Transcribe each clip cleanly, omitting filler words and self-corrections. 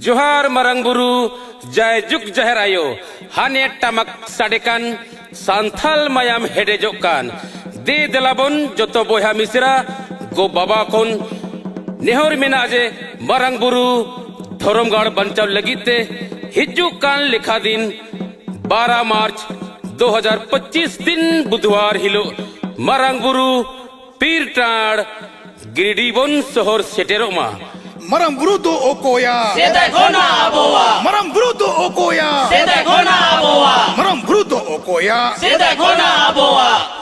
जोहार मरंग बुरु जय जुग जहर आयो हाने टमक साडेकान सांथाल मायाम हेडेजोकान दे देलाबन जतो बयहा मिसरा गो बाबा कोन नेहर मेनाजे मरंग बुरु धरमगढ़ बंचाव लगिते हिजुकान लिखा दिन 12 मार्च 2025 दिन बुधवार हिलो मरंग बुरु पीरटाड़ गिरिडीबन शहर सेटेरोमा Marang bruto okoya Sedai kona aboa Marang bruto okoya Sedai kona aboa Marang bruto okoya Sedai kona aboa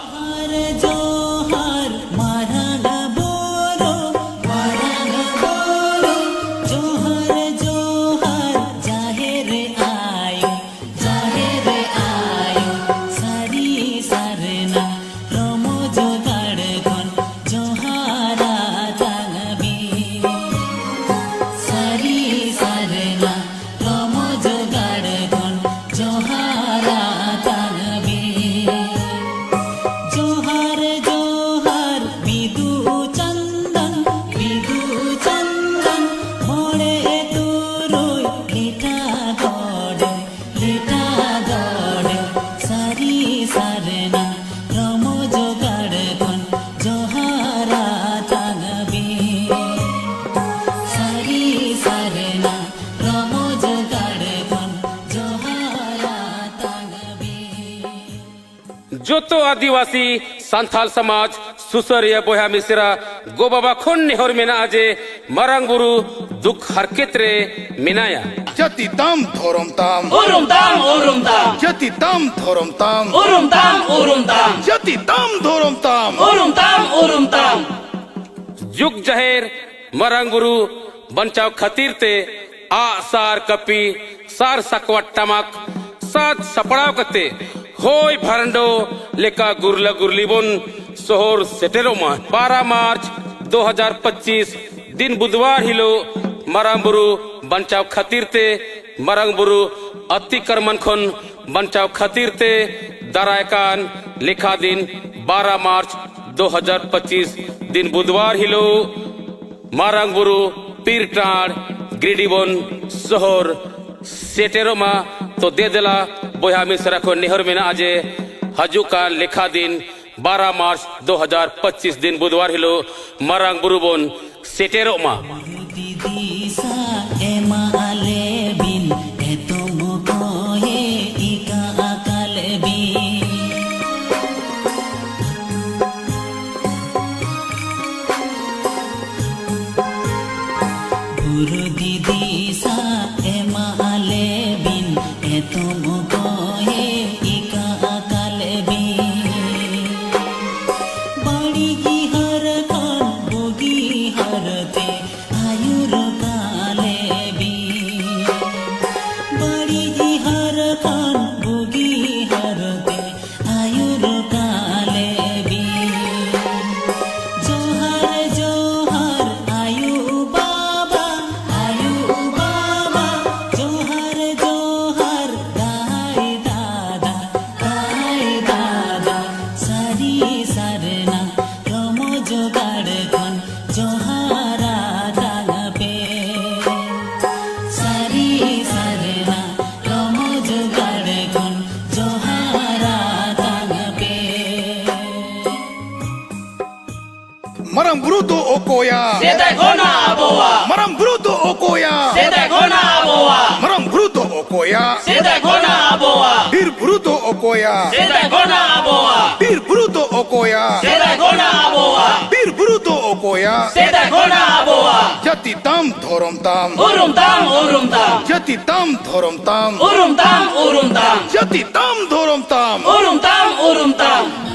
जोतो आदिवासी संथाल समाज सुसरिया बोहा मिश्रा गो बाबा खोन नेहर मेना आजे मरंग बुरु दुख हरकेत्रे मिनाया Jati tam thorom tam Urum tam Jati tam thorom tam Urum tam Jati tam thorom tam Urum tam जुग जहेर मरंग बुरु बंचाव खतीर ते आ सार कपी सार सकवट टमक सात सपड़ाव कते होय भरंडो लेका गुरला गुरलीबन शहर सेटेरोमा 12 मार्च 2025 दिन बुधवार हिलो मरंग बुरु बंचाव खतीर ते मरंग बुरु अतिक्रमण खन बंचाव खतीर ते दरायकान लिखा दिन 12 मार्च 2025 दिन बुधवार हिलो मरंग बुरु पीरटाड़ गिरिडीबन शहर सेटेरोमा तो दे देला बोहा मिश्रा को नेहर में आजे हजुका लिखा दिन 12 मार्च 2025 दिन बुधवार हिलो मरंग बुरुबन सेटेरोमा Marang bruto okoya Sedai kona aboa Marang bruto okoya Sedai kona aboa Marang bruto okoya Sedai kona aboa Bir bruto okoya Sedai kona aboa Bir bruto okoya Sedai kona aboa Bir bruto okoya Sedai kona aboa Jati tam thorom tam Urum tam Jati tam thorom tam Urum tam Jati tam thorom tam Urum tam